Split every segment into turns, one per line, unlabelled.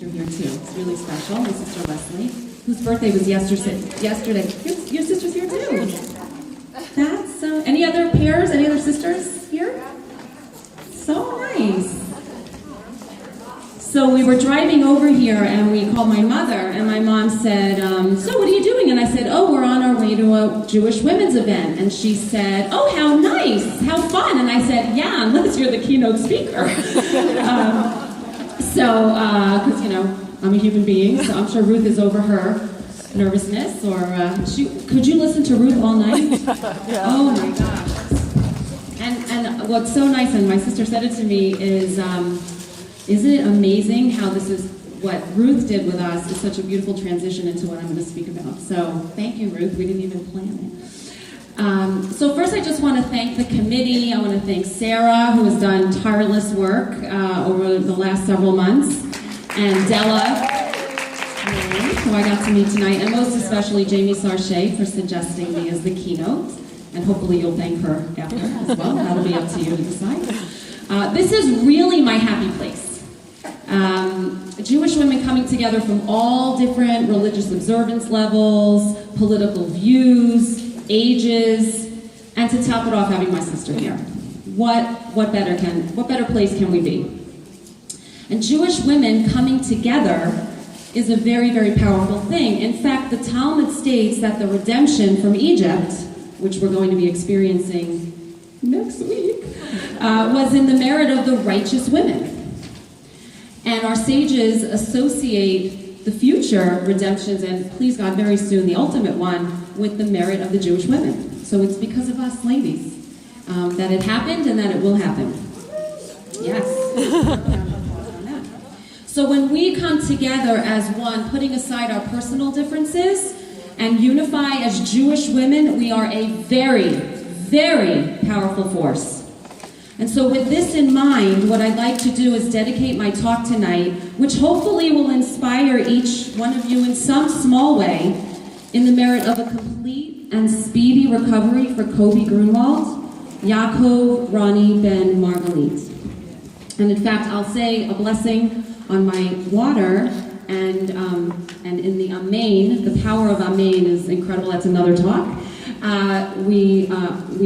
You're here too. It's really special. My sister Leslie, whose birthday was yesterday. Your sister's here too. That's so. Any other pairs? Any other sisters here? So nice. So we were driving over here and we called my mother and my mom said, so what are you doing? And I said, oh, we're on our way to a Jewish women's event. And she said, oh, how nice, how fun. And I said, yeah, unless you're the keynote speaker. Because, I'm a human being, so I'm sure Ruth is over her nervousness. Or could you listen to Ruth all night?
Yeah.
Oh my gosh. And what's so nice, and my sister said it to me, is isn't it amazing how this is what Ruth did with us is such a beautiful transition into what I'm going to speak about. So thank you, Ruth. We didn't even plan it. So first I just want to thank the committee. I want to thank Sarah, who has done tireless work over the last several months, and Della, who I got to meet tonight, and most especially Jamie Sarche for suggesting me as the keynote. And hopefully you'll thank her after as well. That'll be up to you to decide. This is really my happy place. Jewish women coming together from all different religious observance levels, political views, ages, and to top it off, having my sister here. What better place can we be? And Jewish women coming together is a very, very powerful thing. In fact, the Talmud states that the redemption from Egypt, which we're going to be experiencing next week, was in the merit of the righteous women. And our sages associate the future redemptions, and please God, very soon, the ultimate one, with the merit of the Jewish women. So it's because of us ladies that it happened and that it will happen. Yes. So when we come together as one, putting aside our personal differences and unify as Jewish women, we are a very, very powerful force. And so with this in mind, what I'd like to do is dedicate my talk tonight, which hopefully will inspire each one of you in some small way, in the merit of a complete and speedy recovery for Kobe Grunwald, Yaakov Ronnie Ben Margalit. And in fact, I'll say a blessing on my water, and in the Amen, the power of Amen is incredible. That's another talk. We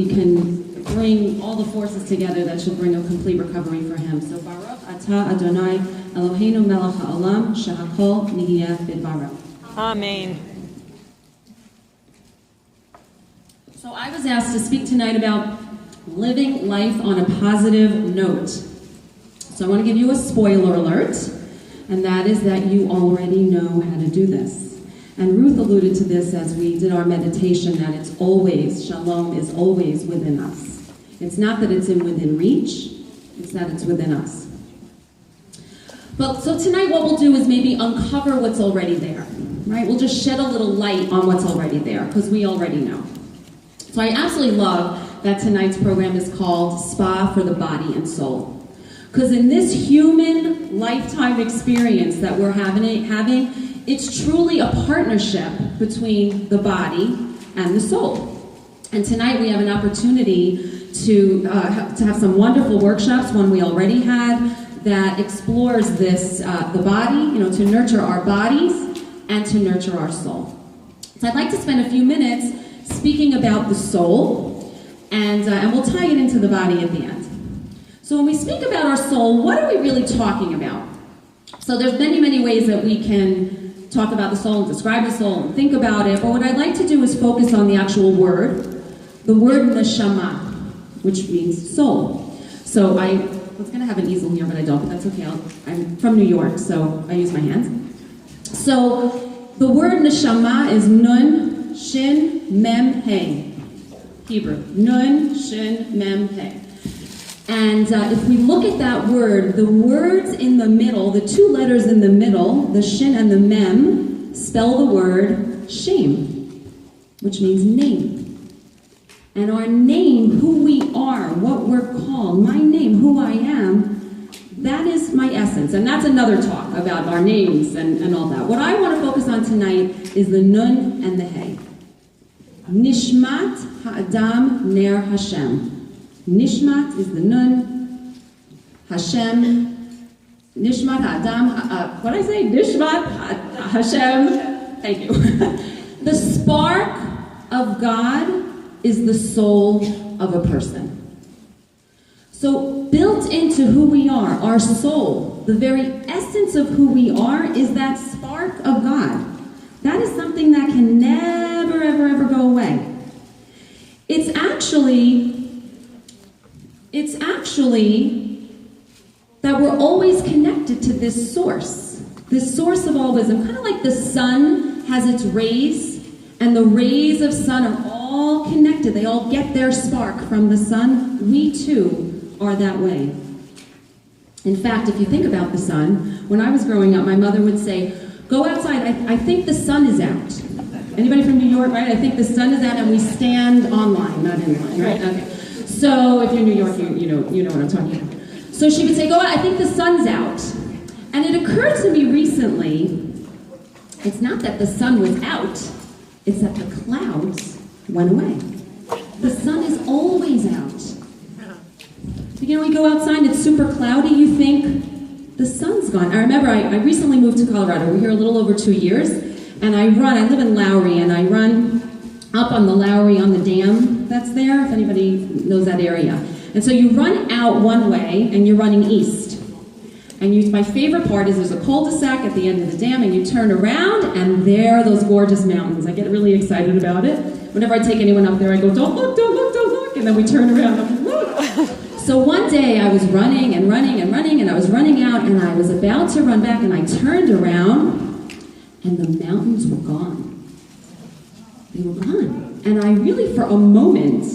can bring all the forces together that should bring a complete recovery for him. So Baruch Atah Adonai Eloheinu Melech HaOlam Shehakol Nihiyeh B'Dvaro.
Amen.
So I was asked to speak tonight about living life on a positive note. So I want to give you a spoiler alert, and that is that you already know how to do this. And Ruth alluded to this as we did our meditation, that it's always, shalom is always within us. It's not that it's within reach, it's that it's within us. But so tonight what we'll do is maybe uncover what's already there, right? We'll just shed a little light on what's already there, because we already know. So I absolutely love that tonight's program is called Spa for the Body and Soul. Because in this human lifetime experience that we're having, it's truly a partnership between the body and the soul. And tonight we have an opportunity to have some wonderful workshops, one we already had, that explores this, the body, to nurture our bodies and to nurture our soul. So I'd like to spend a few minutes speaking about the soul, and we'll tie it into the body at the end. So when we speak about our soul, what are we really talking about? So there's many, many ways that we can talk about the soul and describe the soul and think about it, but what I'd like to do is focus on the actual word, the word neshama, which means soul. So I was going to have an easel here, but I don't, but that's okay. I'm from New York, so I use my hands. So the word neshama is nun, shin, mem, he. Hebrew. Nun, shin, mem, he. And if we look at that word, the words in the middle, the two letters in the middle, the shin and the mem, spell the word shame, which means name. And our name, who we are, what we're called, my name, who I am, that is my essence. And that's another talk about our names and all that. What I want to focus on tonight is the nun and the he. Nishmat ha'adam ner Hashem. Nishmat is the nun, Hashem Nishmat Adam, what did I say? Nishmat Hashem. Thank you. The spark of God is the soul of a person. So built into who we are, our soul, the very essence of who we are is that spark of God. That is something that can never, ever, ever go away. It's actually that we're always connected to this source of all wisdom. Kind of like the sun has its rays, and the rays of sun are all connected. They all get their spark from the sun. We too are that way. In fact, if you think about the sun, when I was growing up, my mother would say, go outside, I think the sun is out. Anybody from New York, right? I think the sun is out, and we stand online, not in line, right? Okay. So if you're New York, you know what I'm talking about. So she would say, go out, I think the sun's out. And it occurred to me recently, it's not that the sun was out, it's that the clouds went away. The sun is always out. You know, we go outside and it's super cloudy, you think the sun's gone. I remember I recently moved to Colorado. We're here a little over 2 years, and I live in Lowry, and I run up on the Lowry on the dam that's there, if anybody knows that area. And so you run out one way, and you're running east. And my favorite part is there's a cul-de-sac at the end of the dam, and you turn around, and there are those gorgeous mountains. I get really excited about it. Whenever I take anyone up there, I go, don't look, don't look, don't look, and then we turn around and look. So one day I was running, and I was running out, and I was about to run back, and I turned around, and the mountains were gone. They were gone. And I really, for a moment,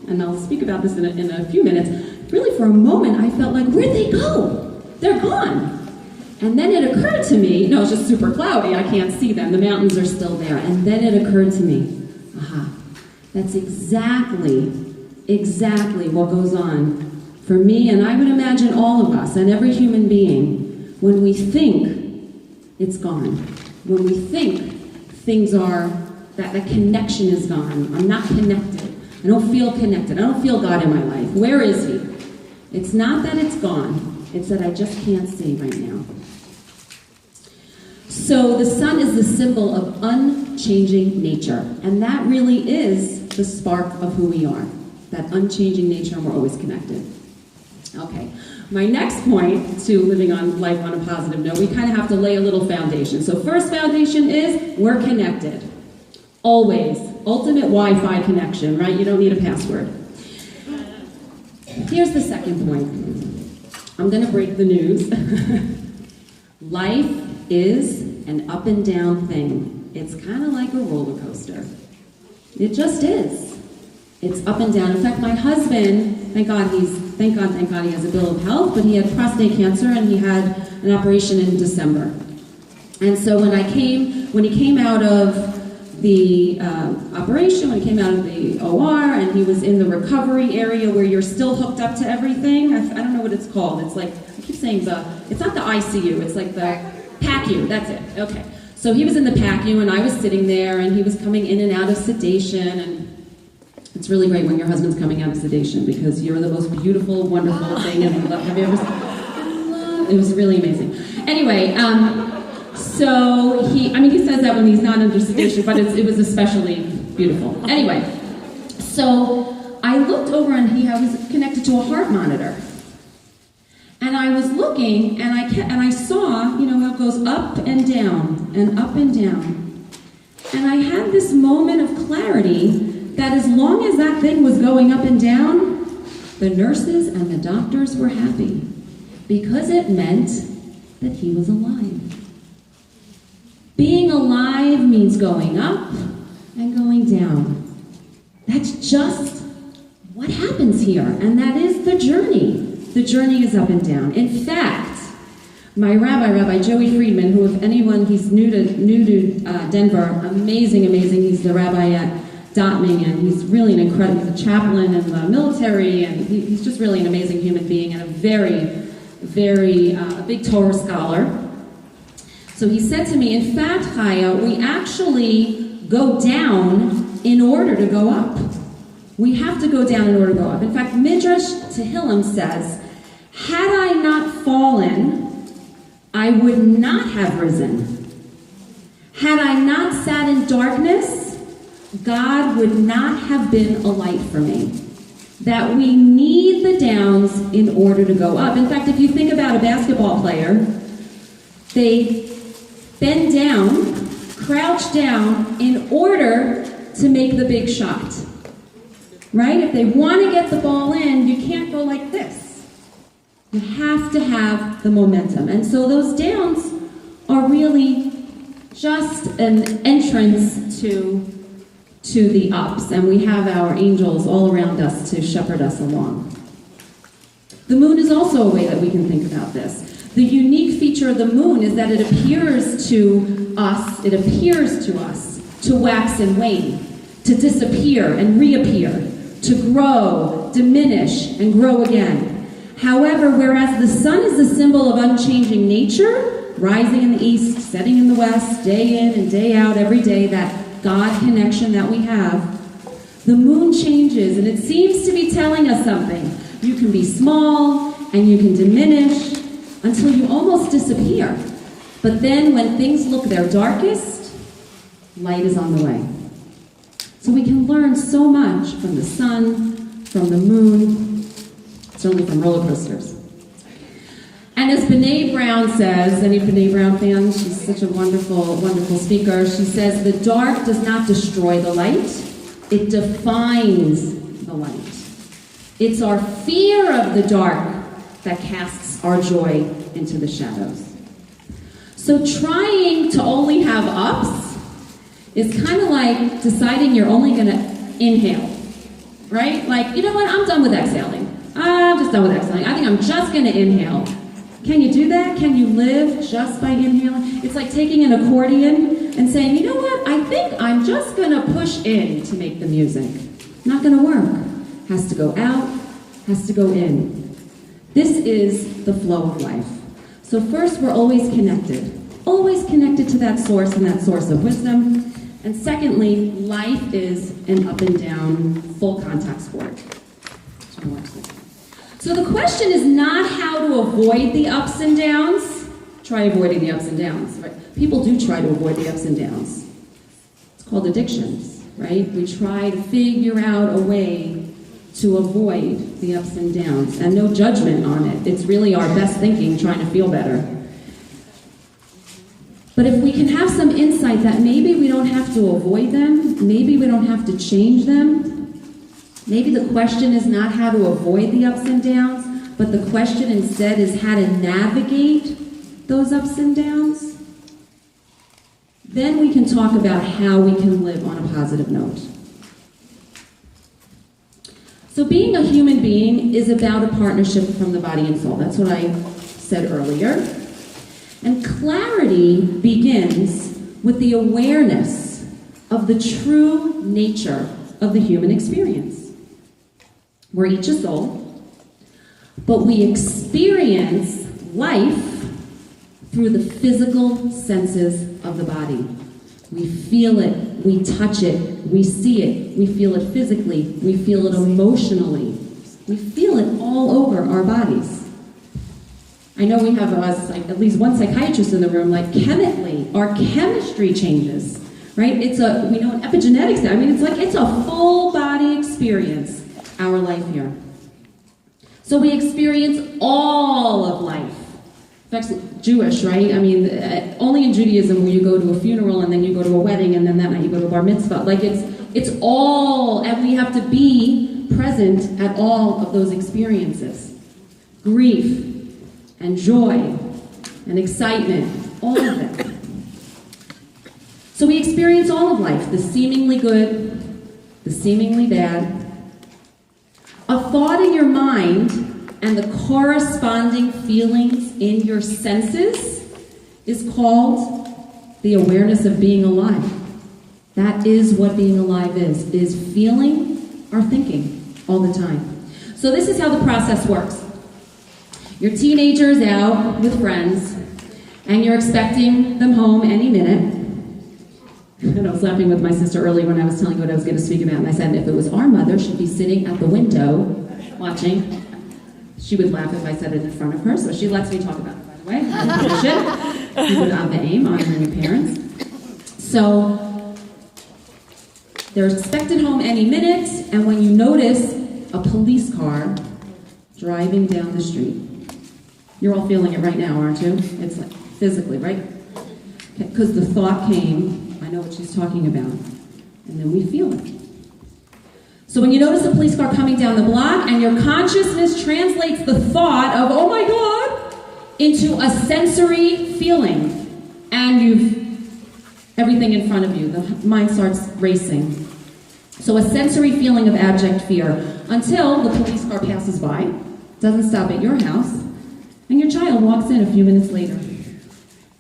and I'll speak about this in a few minutes, really for a moment I felt like, where'd they go? They're gone. And then it occurred to me, no, it's just super cloudy, I can't see them, the mountains are still there. And then it occurred to me, that's exactly what goes on for me, and I would imagine all of us, and every human being, when we think it's gone, when we think things are, that connection is gone, I'm not connected, I don't feel connected, I don't feel God in my life, where is He? It's not that it's gone, it's that I just can't see right now. So the sun is the symbol of unchanging nature, and that really is the spark of who we are, that unchanging nature, and we're always connected. Okay, my next point to living on life on a positive note, we kind of have to lay a little foundation. So first foundation is we're connected. Always. Ultimate Wi-Fi connection, right? You don't need a password. Here's the second point. I'm going to break the news. Life is an up and down thing. It's kind of like a roller coaster. It just is. It's up and down. In fact, my husband, thank God he has a bill of health, but he had prostate cancer and he had an operation in December. And so when he came out of the operation, when he came out of the OR, and he was in the recovery area where you're still hooked up to everything, I don't know what it's called. It's like, I keep saying it's not the ICU, it's like the PACU, that's it, okay. So he was in the PACU and I was sitting there and he was coming in and out of sedation, and it's really great when your husband's coming out of sedation because you're the most beautiful, wonderful thing in the world. Have you ever seen? It was really amazing. Anyway, so he says that when he's not under sedation, but it was especially beautiful. Anyway, so I looked over and he was connected to a heart monitor. And I was looking and I saw, how it goes up and down and up and down. And I had this moment of clarity that as long as that thing was going up and down, the nurses and the doctors were happy because it meant that he was alive. Being alive means going up and going down. That's just what happens here, and that is the journey. The journey is up and down. In fact, my Rabbi Joey Friedman, who if anyone, he's new to Denver, amazing. He's the rabbi at Dotming, and he's really he's a chaplain in the military, and he's just really an amazing human being and a very, very big Torah scholar. So he said to me, in fact, Chaya, we actually go down in order to go up. We have to go down in order to go up. In fact, Midrash Tehillim says, had I not fallen, I would not have risen. Had I not sat in darkness, God would not have been a light for me. That we need the downs in order to go up. In fact, if you think about a basketball player, they bend down, crouch down in order to make the big shot. Right? If they want to get the ball in, you can't go like this. You have to have the momentum. And so those downs are really just an entrance to the ups, and we have our angels all around us to shepherd us along. The moon is also a way that we can think about this. The unique feature of the moon is that it appears to us to wax and wane, to disappear and reappear, to grow, diminish, and grow again. However, whereas the sun is a symbol of unchanging nature, rising in the east, setting in the west, day in and day out, every day, that God connection that we have, the moon changes, and it seems to be telling us something. You can be small, and you can diminish, until you almost disappear. But then when things look their darkest, light is on the way. So we can learn so much from the sun, from the moon, certainly from roller coasters. And as Brené Brown says, any Brené Brown fans? She's such a wonderful, wonderful speaker. She says, the dark does not destroy the light, it defines the light. It's our fear of the dark that casts our joy into the shadows. So trying to only have ups is kind of like deciding you're only going to inhale, right? Like, you know what, I'm done with exhaling. I'm just done with exhaling. I think I'm just going to inhale. Can you do that? Can you live just by inhaling? It's like taking an accordion and saying, you know what, I think I'm just going to push in to make the music. Not going to work. Has to go out, has to go in. This is the flow of life. So first, we're always connected to that source and that source of wisdom. And secondly, life is an up and down, full contact sport. So the question is not how to avoid the ups and downs. Try avoiding the ups and downs, right? People do try to avoid the ups and downs. It's called addictions, right? We try to figure out a way to avoid the ups and downs, and no judgment on it. It's really our best thinking trying to feel better. But if we can have some insight that maybe we don't have to avoid them, maybe we don't have to change them, maybe the question is not how to avoid the ups and downs, but the question instead is how to navigate those ups and downs, then we can talk about how we can live on a positive note. So being a human being is about a partnership from the body and soul. That's what I said earlier. And clarity begins with the awareness of the true nature of the human experience. We're each a soul, but we experience life through the physical senses of the body. We feel it, we touch it, we see it, we feel it physically, we feel it emotionally. We feel it all over our bodies. I know we have at least one psychiatrist in the room, chemically, our chemistry changes, right? We know in epigenetics now, it's a full body experience, our life here. So we experience all of life. In fact, Jewish, right? Only in Judaism where you go to a funeral and then you go to a wedding and then that night you go to a bar mitzvah. It's all, and we have to be present at all of those experiences. Grief and joy and excitement, all of it. So we experience all of life, the seemingly good, the seemingly bad. A thought in your mind and the corresponding feelings in your senses is called the awareness of being alive. That is what being alive is feeling or thinking all the time. So this is how the process works. Your teenager's out with friends, and you're expecting them home any minute. And I was laughing with my sister earlier when I was telling you what I was going to speak about, and I said if it was our mother, she'd be sitting at the window watching. She would laugh if I said it in front of her, so she lets me talk about it, by the way, tradition. You would Ab Aim, honoring your parents. So, they're expected home any minute, and when you notice a police car driving down the street, you're all feeling it right now, aren't you? It's like physically, right? Because the thought came, I know what she's talking about, and then we feel it. So when you notice a police car coming down the block and your consciousness translates the thought of, oh my God, into a sensory feeling, and everything in front of you, the mind starts racing. So a sensory feeling of abject fear until the police car passes by, doesn't stop at your house, and your child walks in a few minutes later.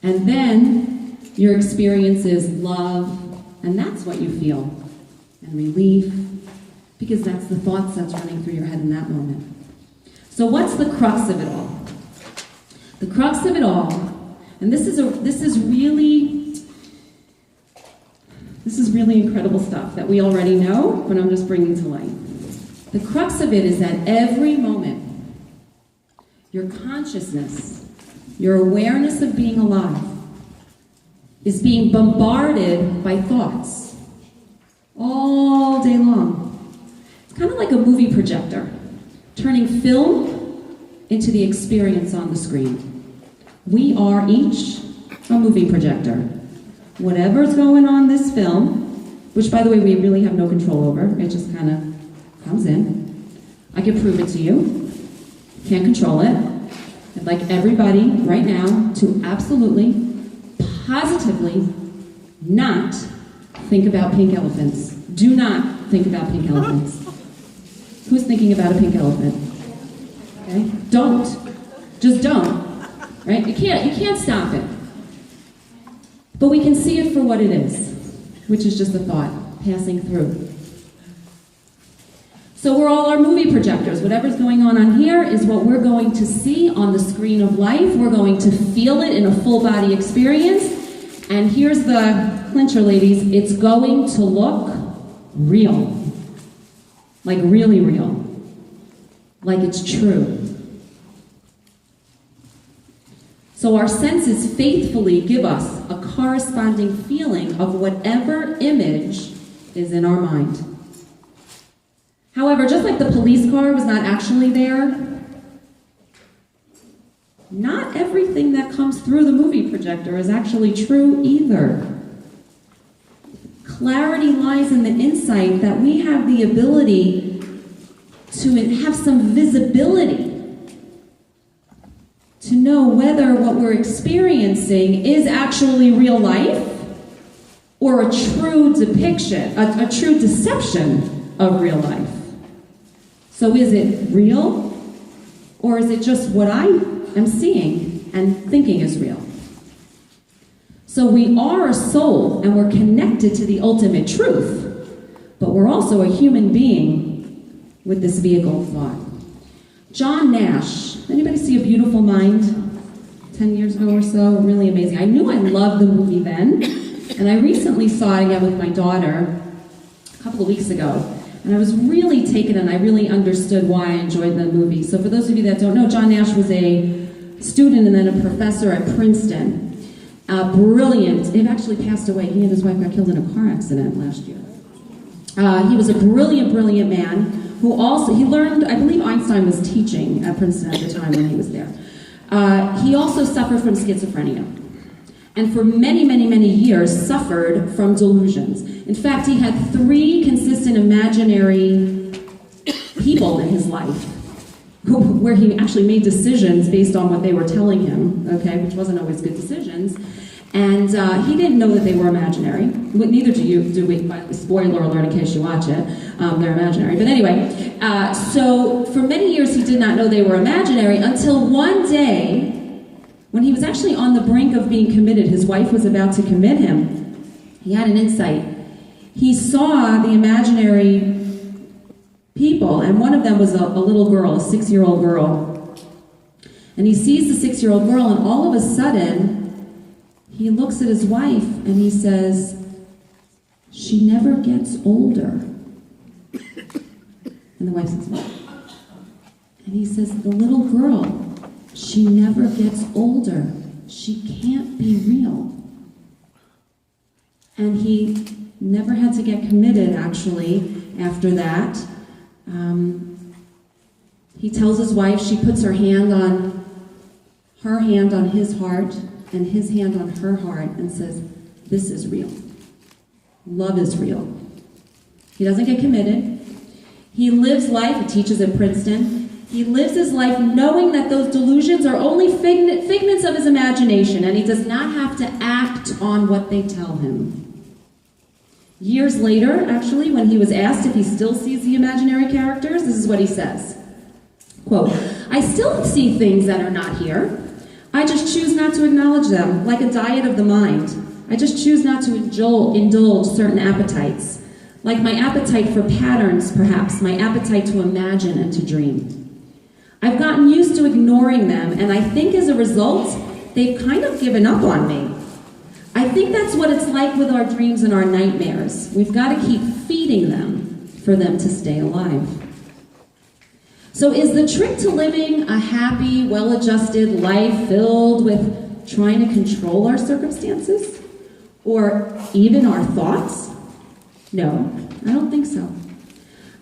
And then your experience is love, and that's what you feel, and relief, because that's the thoughts that's running through your head in that moment. So what's the crux of it all? The crux of it all, and this is really incredible stuff that we already know, but I'm just bringing to light. The crux of it is that every moment, your consciousness, your awareness of being alive, is being bombarded by thoughts all day long. It's kind of like a movie projector, turning film into the experience on the screen. We are each a movie projector. Whatever's going on this film, which by the way we really have no control over, it just kind of comes in. I can prove it to you. Can't control it. I'd like everybody right now to absolutely, positively not think about pink elephants. Do not think about pink elephants. Who's thinking about a pink elephant? Okay? Don't. Just don't. Right? You can't stop it. But we can see it for what it is, which is just a thought passing through. So we're all our movie projectors. Whatever's going on here is what we're going to see on the screen of life. We're going to feel it in a full body experience. And here's the clincher, ladies. It's going to look real. Like really real. Like it's true. So our senses faithfully give us a corresponding feeling of whatever image is in our mind. However, just like the police car was not actually there, not everything that comes through the movie projector is actually true either. Clarity lies in the insight that we have the ability to have some visibility to know whether what we're experiencing is actually real life or a true depiction, a true deception of real life. So is it real, or is it just what I am seeing and thinking is real? So we are a soul, and we're connected to the ultimate truth, but we're also a human being with this vehicle of thought. John Nash, anybody see A Beautiful Mind? 10 years ago or so, really amazing. I knew I loved the movie then, and I recently saw it again with my daughter a couple of weeks ago. And I was really taken, and I really understood why I enjoyed the movie. So for those of you that don't know, John Nash was a student and then a professor at Princeton. Brilliant. He actually passed away. He and his wife got killed in a car accident last year. He was a brilliant, brilliant man who also, he learned, I believe Einstein was teaching at Princeton at the time when he was there. He also suffered from schizophrenia. And for many, many, many years suffered from delusions. In fact, he had 3 consistent imaginary people in his life where he actually made decisions based on what they were telling him, okay, which wasn't always good decisions. And he didn't know that they were imaginary. Neither do we, by the way, spoiler alert in case you watch it, they're imaginary. But anyway, so for many years he did not know they were imaginary until one day, when he was actually on the brink of being committed, his wife was about to commit him, he had an insight. He saw the imaginary people, and one of them was a little girl, a 6-year-old girl. And he sees the 6-year-old girl, and all of a sudden, he looks at his wife, and he says, "She never gets older." And the wife says, "What?" And he says, "The little girl, She never gets older. She can't be real. And he never had to get committed, actually, after that. He tells his wife, she puts her hand on his heart and his hand on her heart and says, this is real. Love is real. He doesn't get committed. He lives life, he teaches at Princeton. He lives his life knowing that those delusions are only figments of his imagination, and he does not have to act on what they tell him. Years later, actually, when he was asked if he still sees the imaginary characters, this is what he says. Quote, I still see things that are not here. I just choose not to acknowledge them, like a diet of the mind. I just choose not to indulge certain appetites, like my appetite for patterns, perhaps, my appetite to imagine and to dream. I've gotten used to ignoring them, and I think as a result, they've kind of given up on me. I think that's what it's like with our dreams and our nightmares. We've got to keep feeding them for them to stay alive. So is the trick to living a happy, well-adjusted life filled with trying to control our circumstances? Or even our thoughts? No, I don't think so.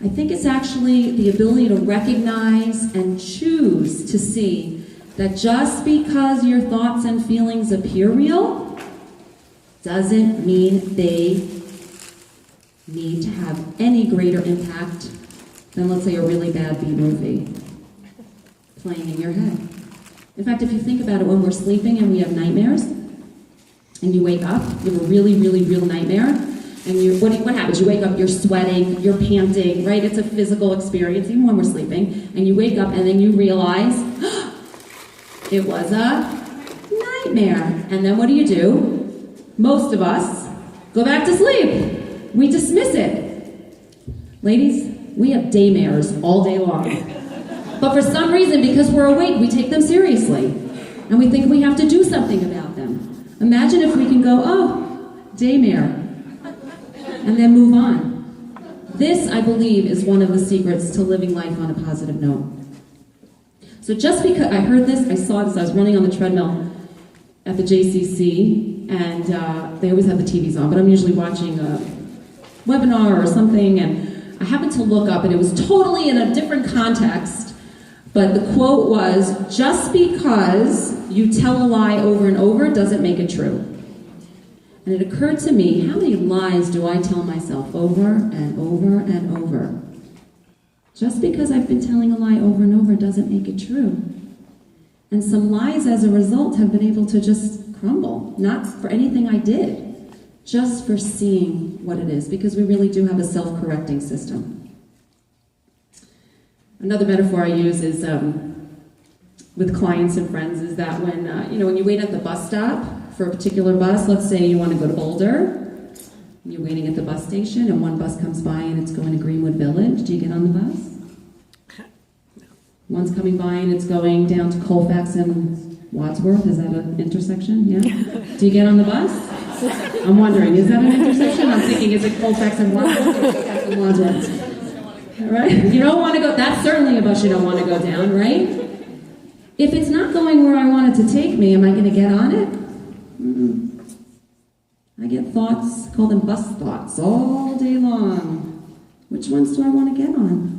I think it's actually the ability to recognize and choose to see that just because your thoughts and feelings appear real doesn't mean they need to have any greater impact than, let's say, a really bad B-movie playing in your head. In fact, if you think about it, when we're sleeping and we have nightmares, and you wake up, you have a really, really real nightmare, and what happens? You wake up, you're sweating, you're panting, right? It's a physical experience, even when we're sleeping. And you wake up and then you realize, it was a nightmare. And then what do? Most of us go back to sleep. We dismiss it. Ladies, we have daymares all day long. But for some reason, because we're awake, we take them seriously. And we think we have to do something about them. Imagine if we can go, oh, daymare, and then move on. This, I believe, is one of the secrets to living life on a positive note. So just because I heard this, I saw this, I was running on the treadmill at the JCC, and they always have the TVs on, but I'm usually watching a webinar or something, and I happened to look up, and it was totally in a different context, but the quote was, just because you tell a lie over and over doesn't make it true. And it occurred to me, how many lies do I tell myself over and over and over? Just because I've been telling a lie over and over doesn't make it true. And some lies, as a result, have been able to just crumble. Not for anything I did, just for seeing what it is, because we really do have a self-correcting system. Another metaphor I use is with clients and friends is that when you wait at the bus stop for a particular bus, let's say you want to go to Boulder, you're waiting at the bus station and one bus comes by and it's going to Greenwood Village. Do you get on the bus? One's coming by and it's going down to Colfax and Wadsworth. Is that an intersection? Yeah? Do you get on the bus? I'm wondering, is that an intersection? I'm thinking, is it Colfax and Wadsworth or Colfax and Wadsworth? All right? You don't want to go, that's certainly a bus you don't want to go down, right? If it's not going where I want it to take me, am I going to get on it? I get thoughts, call them bus thoughts, all day long. Which ones do I want to get on?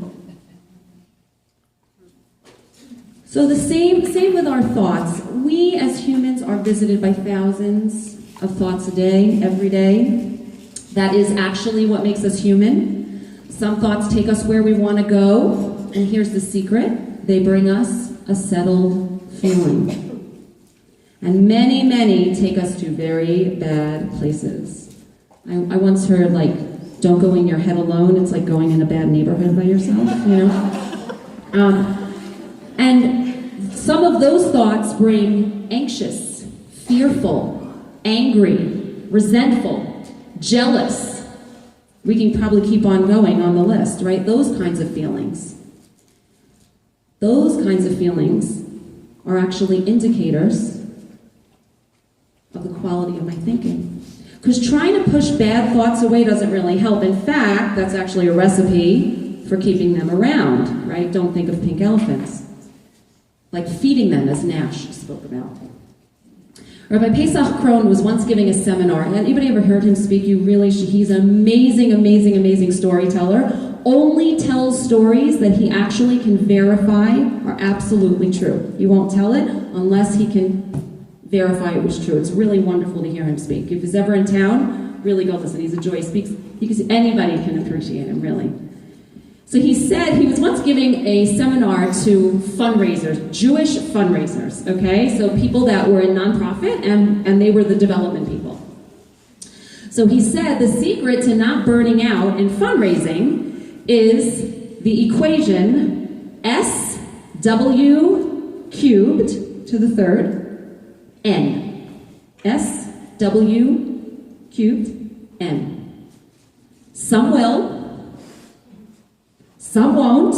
So the same with our thoughts. We as humans are visited by thousands of thoughts a day, every day. That is actually what makes us human. Some thoughts take us where we want to go, and here's the secret. They bring us a settled feeling. And many, many take us to very bad places. I once heard, don't go in your head alone. It's like going in a bad neighborhood by yourself, And some of those thoughts bring anxious, fearful, angry, resentful, jealous. We can probably keep on going on the list, right? Those kinds of feelings. Those kinds of feelings are actually indicators of the quality of my thinking. Because trying to push bad thoughts away doesn't really help. In fact, that's actually a recipe for keeping them around, right? Don't think of pink elephants. like feeding them, as Nash spoke about. Rabbi Pesach Krohn was once giving a seminar. Anybody ever heard him speak? You really should. He's an amazing, amazing, amazing storyteller. Only tells stories that he actually can verify are absolutely true. He won't tell it unless he can verify it was true. It's really wonderful to hear him speak. If he's ever in town, really go listen. He's a joy. He speaks. Anybody can appreciate him, really. So he said he was once giving a seminar to fundraisers, Jewish fundraisers, okay? So people that were in nonprofit and they were the development people. So he said the secret to not burning out in fundraising is the equation SW cubed to the third N. SW cubed N. Some will. Some won't.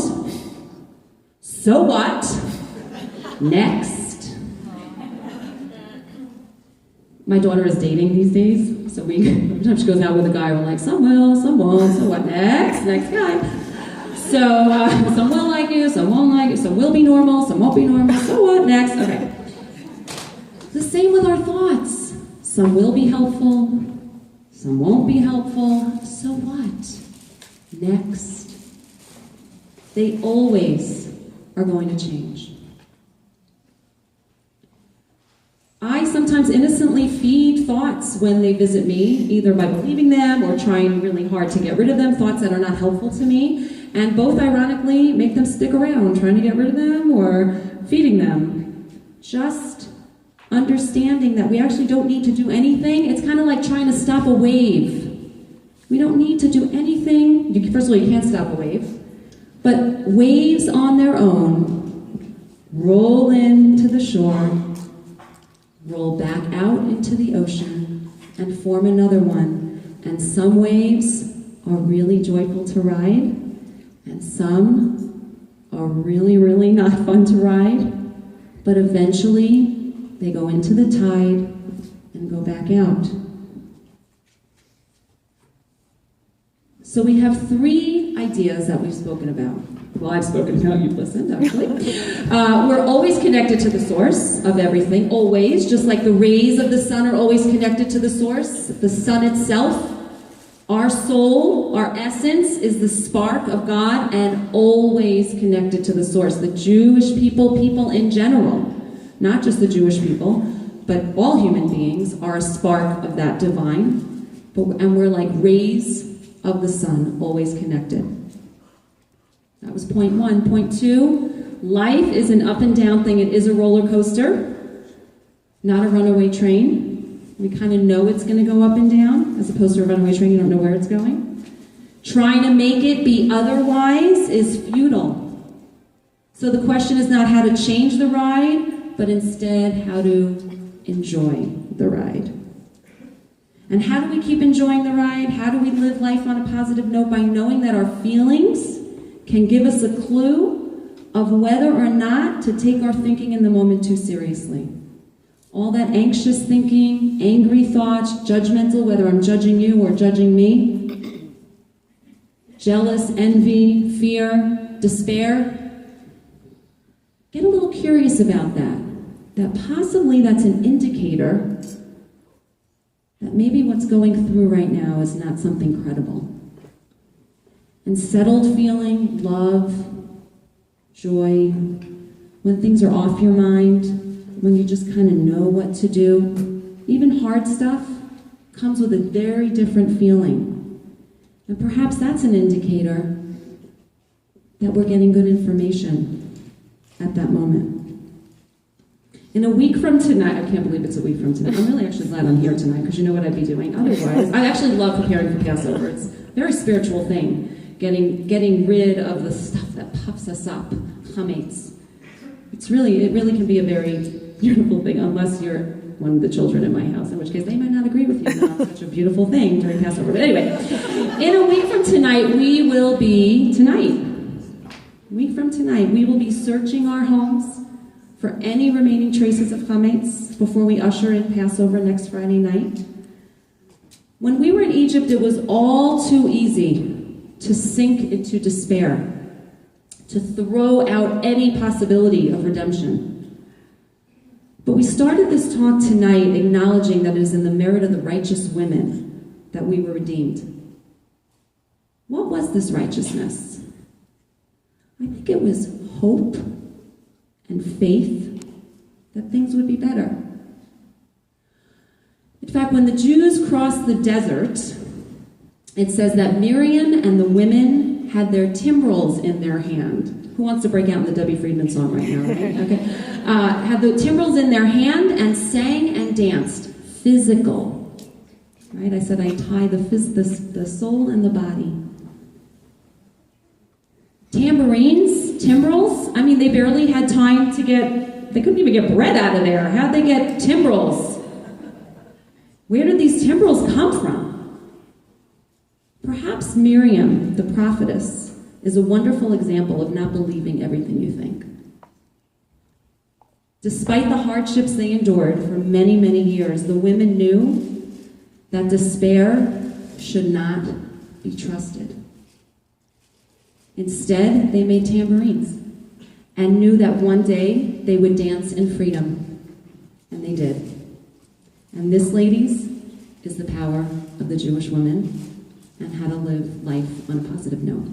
So what? Next. My daughter is dating these days, so sometimes she goes out with a guy, we're like, some will, some won't, so what? Next guy. So some will like you, some won't like you, some will be normal, some won't be normal, so what? Next. Okay. The same with our thoughts. Some will be helpful, some won't be helpful, so what? Next. They always are going to change. I sometimes innocently feed thoughts when they visit me, either by believing them or trying really hard to get rid of them, thoughts that are not helpful to me, and both ironically make them stick around, trying to get rid of them or feeding them. Just understanding that we actually don't need to do anything. It's kind of like trying to stop a wave. We don't need to do anything. First of all, you can't stop a wave. But waves on their own roll into the shore, roll back out into the ocean, and form another one. And some waves are really joyful to ride, and some are really, really not fun to ride. But eventually, they go into the tide and go back out. So we have 3 ideas that we've spoken about. Well, I've spoken about, you've listened, actually. We're always connected to the source of everything, always, just like the rays of the sun are always connected to the source. The sun itself, our soul, our essence is the spark of God and always connected to the source. The Jewish people in general, not just the Jewish people, but all human beings are a spark of that divine. And we're like rays of the sun, always connected. That was point 1. Point 2, life is an up and down thing. It is a roller coaster, not a runaway train. We kind of know it's going to go up and down, as opposed to a runaway train, you don't know where it's going. Trying to make it be otherwise is futile. So the question is not how to change the ride, but instead how to enjoy the ride. And how do we keep enjoying the ride? How do we live life on a positive note? By knowing that our feelings can give us a clue of whether or not to take our thinking in the moment too seriously. All that anxious thinking, angry thoughts, judgmental, whether I'm judging you or judging me, jealous, envy, fear, despair. Get a little curious about that. That possibly that's an indicator that maybe what's going through right now is not something credible. And settled feeling, love, joy, when things are off your mind, when you just kind of know what to do, even hard stuff comes with a very different feeling. And perhaps that's an indicator that we're getting good information at that moment. In a week from tonight, I can't believe it's a week from tonight. I'm really actually glad I'm here tonight, because you know what I'd be doing otherwise. I actually love preparing for Passover. It's a very spiritual thing, getting rid of the stuff that puffs us up, chametz. It really can be a very beautiful thing, unless you're one of the children in my house, in which case they might not agree with you that it's such a beautiful thing during Passover. But anyway, in a week from tonight, we will be searching our homes for any remaining traces of chametz before we usher in Passover next Friday night. When we were in Egypt, it was all too easy to sink into despair, to throw out any possibility of redemption. But we started this talk tonight acknowledging that it is in the merit of the righteous women that we were redeemed. What was this righteousness? I think it was hope and faith that things would be better. In fact, when the Jews crossed the desert, it says that Miriam and the women had their timbrels in their hand. Who wants to break out in the Debbie Friedman song right now? Right? Okay. Had the timbrels in their hand and sang and danced. Physical. Right? I said I tie the soul and the body. Tambourines, timbrels, I mean, they barely had time to they couldn't even get bread out of there. How'd they get timbrels? Where did these timbrels come from? Perhaps Miriam, the prophetess, is a wonderful example of not believing everything you think. Despite the hardships they endured for many, many years, the women knew that despair should not be trusted. Instead, they made tambourines and knew that one day they would dance in freedom. And they did. And this, ladies, is the power of the Jewish woman and how to live life on a positive note.